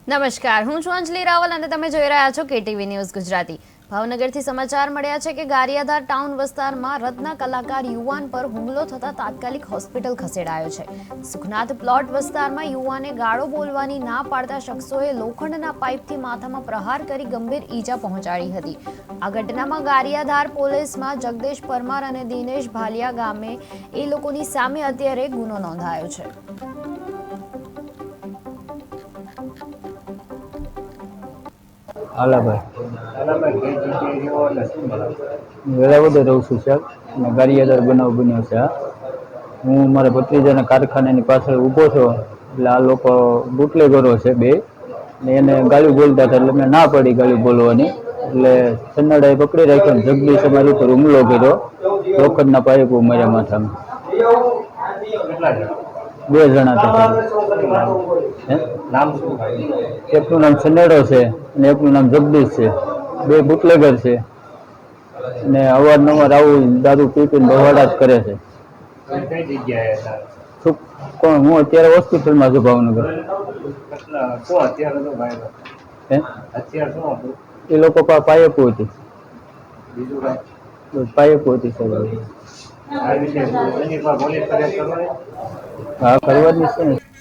નમસ્કાર, હું છું અંજલિ રાવલ અને તમે જોઈ રહ્યા છો કેટીવી ન્યૂઝ ગુજરાતી। ભાવનગરથી સમાચાર મળ્યા છે કે ગારિયાધાર ટાઉન વિસ્તારમાં રત્ન કલાકાર યુવાન પર હુમલો થતા તાત્કાલિક હોસ્પિટલ ખસેડાયો છે। સુખનાથ પ્લોટ વિસ્તારમાં યુવાને ગાળો બોલવાની ના પાડતા શખ્સોએ લોખંડના પાઇપથી માથામાં પ્રહાર કરી ગંભીર ઈજા પહોંચાડી હતી। આ ઘટનામાં ગારિયાધાર પોલીસમાં જગદીશ પરમાર અને દિનેશ ભાલિયા ગામે એ લોકોની સામે અત્યારે ગુનો નોંધાયો છે। વેલાવદર રહું છું સાહેબ અને ગારિયાધાર બનાવ બન્યો છે। હું મારા ભત્રીજાના કારખાનાની પાછળ ઊભો છો એટલે આ લોકો બુટલેગરો છે બે ને એને ગાળી બોલતા હતા એટલે મેં ના પડી ગાળી બોલવાની એટલે સન્નાડાએ પકડી રાખ્યો ને જગદીશ અમારી ઉપર હુમલો કર્યો। લોખંડના પાઇપો માર્યા માથામાં। બે જણા હતા। એકનું નામ સનેડો છે અને એકનું નામ જગદીશ છે। બે બુટલેગર છે અને અવારનવાર આવું દારૂ પી પીને બવાડા જ કરે છે। કોણ? હું અત્યારે હોસ્પિટલમાં છું ભાવનગર। એ લોકો પાયપો હતી, પાયપો હતી સાહેબ। હા, કરવાની છે ને।